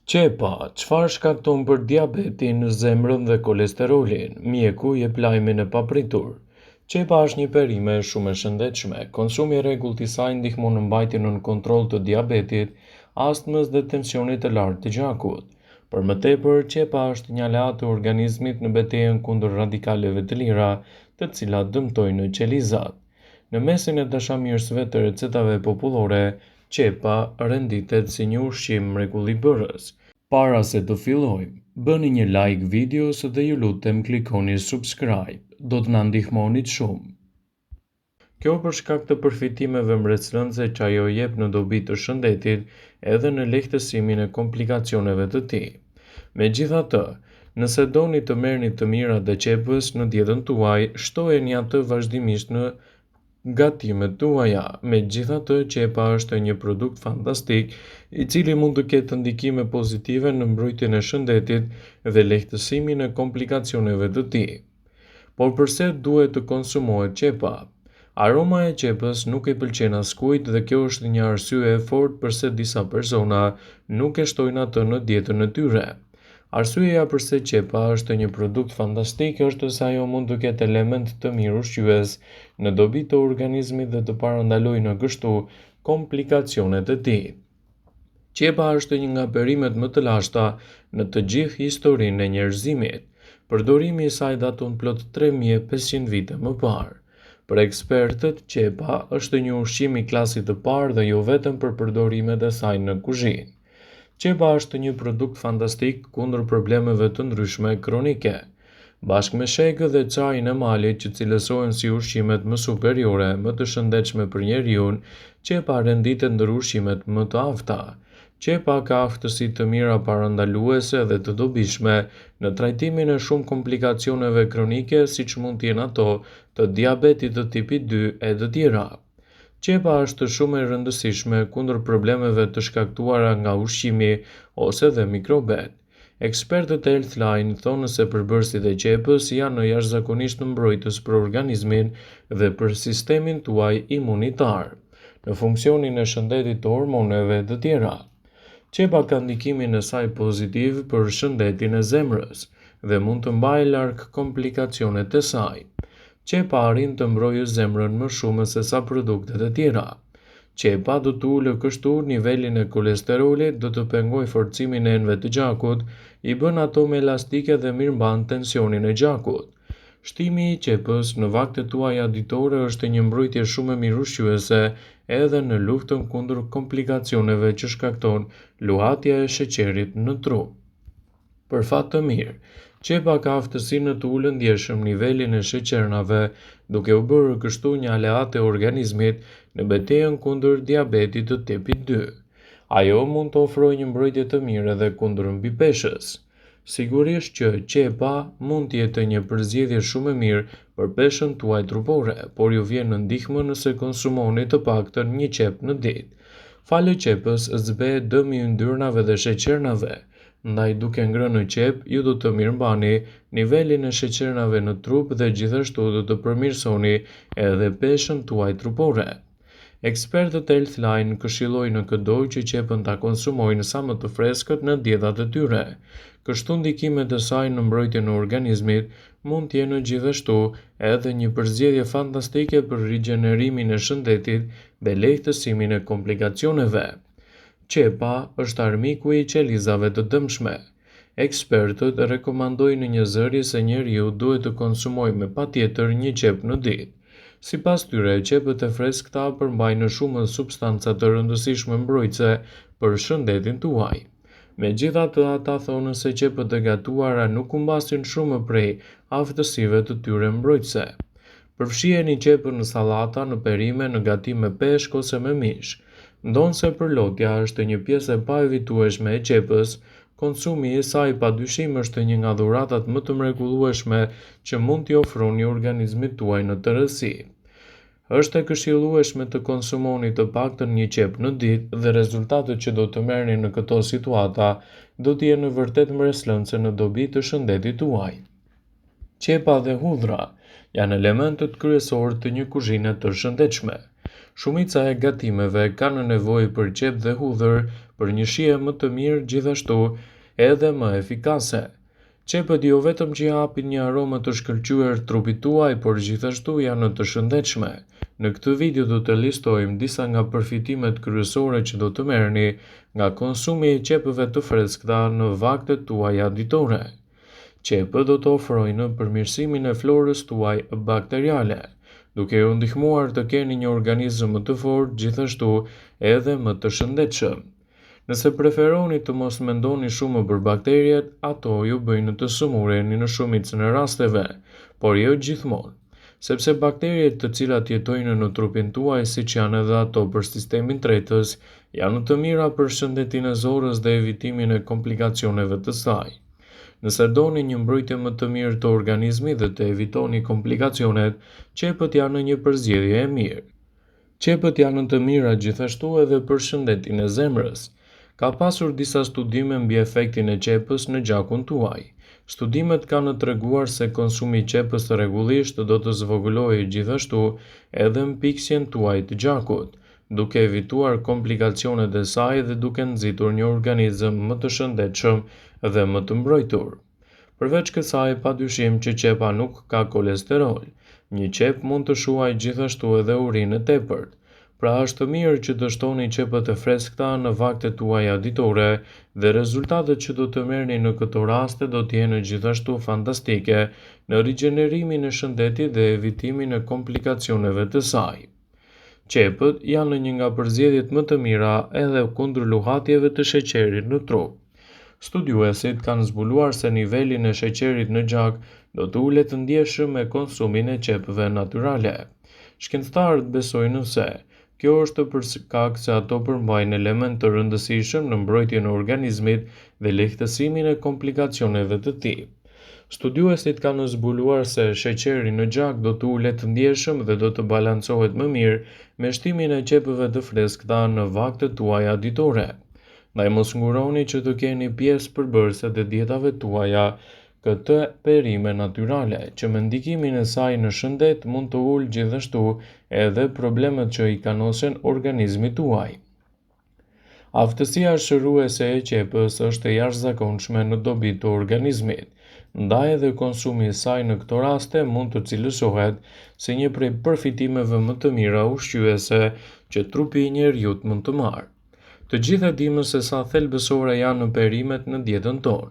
Qepa, çfarë shkakton për diabetin, zemrën dhe kolesterolin? Mjeku jep lajmin e papritur. Qepa është një perime shumë e shëndetshme. Konsumi i rregullt i saj ndihmon në mbajtjen në kontroll të diabetit, astmës dhe tensionit të lartë të gjakut. Për më tepër, qepa është një aleat e organizmit në betejën kundër radikaleve të lira, të cilat dëmtojnë qelizat. Në mesin e dashamirësve të recetave popullore, qepa renditet si një ushqim mrekullimëbërës. Para se të fillojmë, bëni një like videos dhe ju lutem klikoni subscribe, do të na ndihmonit shumë. Kjo për shkak të përfitimeve mbretërore që ajo jep në dobi të shëndetit edhe në lehtësimin e komplikacioneve të tij. Megjithatë, nëse doni të merrni të mirat e qepës në dietën tuaj, shtojeni atë vazhdimisht në gatimet tuaja. Megjithatë, qepa është një produkt fantastik i cili mund të ketë ndikime pozitive në mbrojtjen e shëndetit dhe lehtësimin e komplikacioneve të tij. Por pse duhet të konsumohet qepa? Aroma e qepës nuk i pëlqen askujt dhe kjo është një arsye e fortë pse disa persona nuk e shtojnë atë në dietën e tyre. Arsyeja pse qepa është një produkt fantastik është se ajo mund të ketë element të mirë ushqyes në dobi të organizmit dhe të parandalojë në kështu komplikacionet e tij. Qepa është një nga perimet më të lashta në të gjithë historinë e njerëzimit. Përdorimi i saj daton plot 3500 vite më parë. Për ekspertët, qepa është një ushqim i klasit të parë dhe jo vetëm për përdorimet e saj në kuzhinë. Qepa është një produkt fantastik kundër problemeve të ndryshme kronike. Bashkë me shegë dhe çajin e malit që cilësohen si ushqimet më superiore, më të shëndetshme për njeriu, qepa renditet ndër ushqimet më të afta. Qepa ka aftësi të mira parandaluese dhe të dobishme në trajtimin e shumë komplikacioneve kronike siç mund të jenë ato të diabetit të tipit 2 e të tjera. Qepa është shumë e rëndësishme kundër problemeve të shkaktuara nga ushqimi ose dhe mikrobet. Ekspertët e Healthline thonë se përbërësit e qepës janë jashtëzakonisht mbrojtës për organizmin dhe për sistemin tuaj imunitar, në funksionin e shëndetit të hormoneve të tjera. Qepa ka ndikimin e saj pozitiv për shëndetin e zemrës dhe mund të mbajë larg komplikacionet e saj. Qepa arrin të mbrojë zemrën më shumë se sa produktet e tjera. Qepa do të ulë kështu nivelin e kolesterolit, do të pengojë forcimin e enëve të gjakut, i bën ato më elastike dhe mirëmban tensionin e gjakut. Shtimi i qepës në vaktet tuaja ditore është një mbrojtje shumë e mirë ushqyese edhe në luftën kundër komplikacioneve që shkakton luhatja e sheqerit në trup. Për fat të mirë, qepa ka aftësinë të ulë ndjeshëm nivelin e sheqernave, duke u bërë kështu një aleat e organizmit në betejën kundër diabetit të tipit 2. Ajo mund të ofrojë një mbrojtje të mirë edhe kundër mbipeshës. Sigurisht që qepa mund të jetë një përzgjedhje shumë e mirë për peshën tuaj trupore, por ju vjen në ndihmë nëse konsumoni të paktën një qep në ditë. Falë qepës zbehet dëmi i yndyrnave dhe sheqernave. Ndaj duke ngrënë qep, ju do të mirëmbani nivelin e sheqernave në trup dhe gjithashtu do të përmirësoni edhe peshën tuaj trupore. Ekspertët e Healthline këshillojnë në çdo që qepën ta konsumojnë sa më të freskët në dietat e tyre. Kështu ndikimet e saj në mbrojtjen e organizmit mund të jenë gjithashtu edhe një përzgjedhje fantastike për rigjenerimin e shëndetit dhe lehtësimin e komplikacioneve. Qepa është armiku i qelizave të dëmshme. Ekspertët rekomandojnë një zëri se njeriu duhet të konsumojë me patjetër një qep në ditë. Sipas tyre, qepët e freskëta përmbajnë shumë substanca të rëndësishme mbrojtëse për shëndetin tuaj. Megjithatë, ata thonë se qepët e gatuara nuk humbasin shumë prej aftësive të tyre mbrojtëse. Përfshiheni qepën në sallata, në perime, në gatim me peshk ose me mish. Ndonse përlotja është një pjesë e paevitueshme e qepës, konsumi i saj padyshim është një nga dhuratat më të mrekullueshme që mund t'i ofroni organizmit tuaj në tërësi. Është e këshillueshme të konsumoni të paktën një qep në ditë dhe rezultatet që do të merrni në këto situata do të jenë vërtet mbreslënse në dobi të shëndetit tuaj. Qepa dhe hudhra janë elementët kryesorë të një kuzhine të shëndetshme. Shumica e gatimeve kanë nevojë për qep dhe hudhër për një shije më të mirë, gjithashtu edhe më efikase. Qepët jo vetëm që japin një aromë të shkëlqyer trupit tuaj, por gjithashtu janë të shëndetshme. Në këtë video do të listojmë disa nga përfitimet kryesore që do të merrni nga konsumi i qepëve të freskëta në vaktet tuaja ditore. Qepët do të ofrojnë përmirësimin e florës tuaj bakteriale, duke ju ndihmuar të keni një organizëm më të fortë, gjithashtu edhe më të shëndetshëm. Nëse preferoni të mos mendoni shumë për bakteriet, ato ju bëjnë të sëmureni në shumicën e rasteve, por jo gjithmonë, sepse bakteriet të cilat jetojnë në trupin tuaj, siç janë edhe ato për sistemin tretës, janë të mira për shëndetin e zorrës dhe evitimin e komplikacioneve të saj. Nëse doni një mbrojtje më të mirë të organizmit dhe të evitoni komplikacionet, qepët janë një përzgjedhje e mirë. Qepët janë të mira gjithashtu edhe për shëndetin e zemrës. Ka pasur disa studime mbi efektin e qepës në gjakun tuaj. Studimet kanë treguar se konsumi i qepës rregullisht do të zvogëlojë gjithashtu edhe mpiksjen tuaj të gjakut, duke evituar komplikacionet e saj dhe duke nxitur një organizëm më të shëndetshëm dhe më të mbrojtur. Përveç kësaj, padyshim që qepa nuk ka kolesterol. Një qep mund të shuajë gjithashtu edhe urinë e tepërt. Pra është mirë që të shtoni qepët e freskëta në vaktet tuaja ditore dhe rezultatet që do të merrni në këto raste do të jenë gjithashtu fantastike në rigjenerimin e shëndetit dhe evitimin e komplikacioneve të saj. Qepët janë një nga përzgjedhjet më të mira edhe kundër luhatjeve të sheqerit në trup. Studiuesit kanë zbuluar se nivelin e sheqerit në gjak do të ulet ndjeshëm me konsumin e qepëve natyrale. Shkencëtarët besojnë se kjo është për shkak se ato përmbajnë element të rëndësishëm në mbrojtjen e organizmit dhe lehtësimin e komplikacioneve të tij. Studiuesit kanë zbuluar se sheqeri në gjak do të ulet ndjeshëm dhe do të balancohet më mirë me shtimin e qepëve të freskëta në vaktet tuaja ditore. Ndaj mos nguroni që të keni pjesë përbërëse të dietave tuaja këtë perime natyrale, që me ndikimin e saj në shëndet mund të ulë gjithashtu edhe problemet që i kanosen organizmit tuaj. Aftësia shëruese e qepës është e jashtëzakonshme në dobi të organizmit, ndaj edhe konsumi i saj në këto raste mund të cilësohet si një prej përfitimeve më të mira ushqyese që trupi i njeriut mund të marrë. Të gjithë e dimë se sa thelbësore janë perimet në dietën tonë,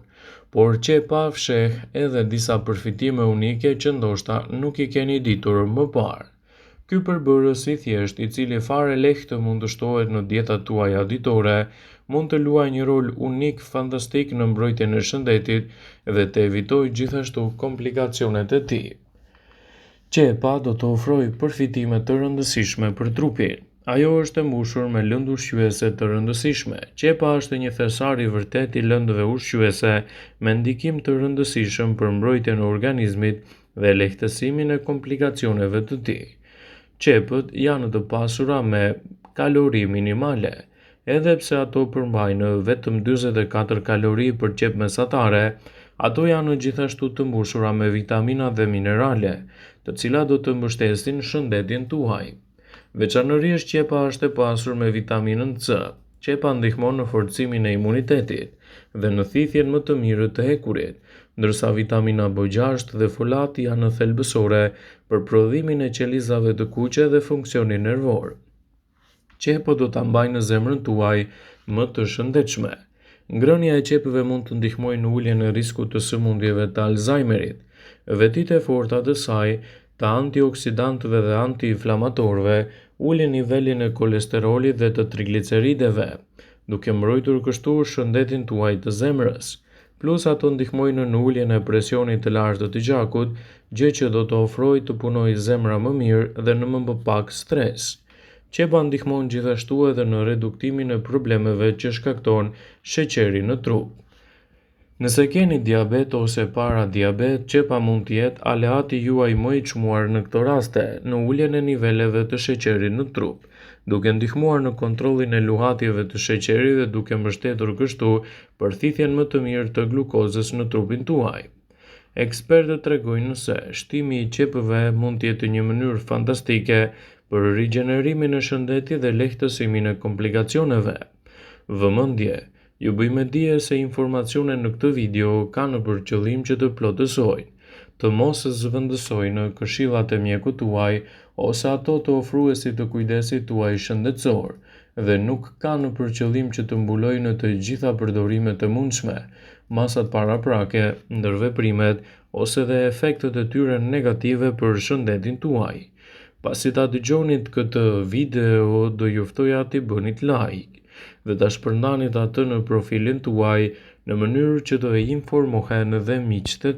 por qepa fsheh edhe disa përfitime unike që ndoshta nuk i keni ditur më parë. Ky përbërës i thjesht, i cili fare lehtë mund të shtohet në dietat tuaja ditore, mund të luajë një rol unik fantastik në mbrojtjen e shëndetit dhe të evitojë gjithashtu komplikacionet e tij. Qepa do të ofrojë përfitime të rëndësishme për trupin. Ajo është e mbushur me lëndë ushqyese të rëndësishme. Qepa është një thesar i vërtet i lëndëve ushqyese me ndikim të rëndësishëm për mbrojtjen e organizmit dhe lehtësimin e komplikacioneve të tij. Qepët janë të pasura me kalori minimale, edhe pse ato përmbajnë vetëm 44 kalori për qep mesatare, ato janë gjithashtu të mbushura me vitamina dhe minerale, të cilat do të mbështesin shëndetin tuaj. Veçanërisht qepa është e pasur me vitaminën C. Qepa ndihmon në forcimin e imunitetit dhe në thithjen më të mirë të hekurit, ndërsa vitamina B6 dhe folati janë thelbësore për prodhimin e qelizave të kuqe dhe funksionin nervor. Qepët do ta mbajnë zemrën tuaj më të shëndetshme. Ngrënia e qepëve mund të ndihmojë në uljen e riskut të sëmundjeve të Alzheimerit. Vetitë e forta të saj, të antioksidantëve dhe antiinflamatorëve, ulin nivelin e kolesterolit dhe të triglicerideve, duke mbrojtur kështu shëndetin tuaj të zemrës. Plus ato ndihmojnë në uljen e presionit të lartë të gjakut, gjë që do të ofrojë të punojë zemra më mirë dhe në më pak stres. Qepa ndihmon gjithashtu edhe në reduktimin e problemeve që shkakton sheqeri në trup. Nëse keni diabet ose paradiabet, qepa mund të jetë aleati juaj më i çmuar në këto raste, në uljen e niveleve të sheqerit në trup, duke ndihmuar në kontrollin e luhatjeve të sheqerit dhe duke mbështetur kështu përthithjen më të mirë të glukozës në trupin tuaj. Ekspertët tregojnë se shtimi i qepëve mund të jetë një mënyrë fantastike për rigjenerimin e shëndetit dhe lehtësimin e komplikacioneve. Vëmendje, ju bëjmë dije se informacionet në këtë video kanë për qëllim që të plotësojnë, të mos zëvendësojnë këshillat e mjekut tuaj ose ato të ofruesit të kujdesit tuaj shëndetësor, dhe nuk kanë për qëllim që të mbulojnë të gjitha përdorimet e mundshme, masat paraprake, ndërveprimet ose dhe efektet e tyre negative për shëndetin tuaj. Pasi ta dëgjonit këtë video, do ju ftoja t'i bënit like dhe ta shpërndanit atë në profilin tuaj në mënyrë që të informohen dhe miqtë tuaj.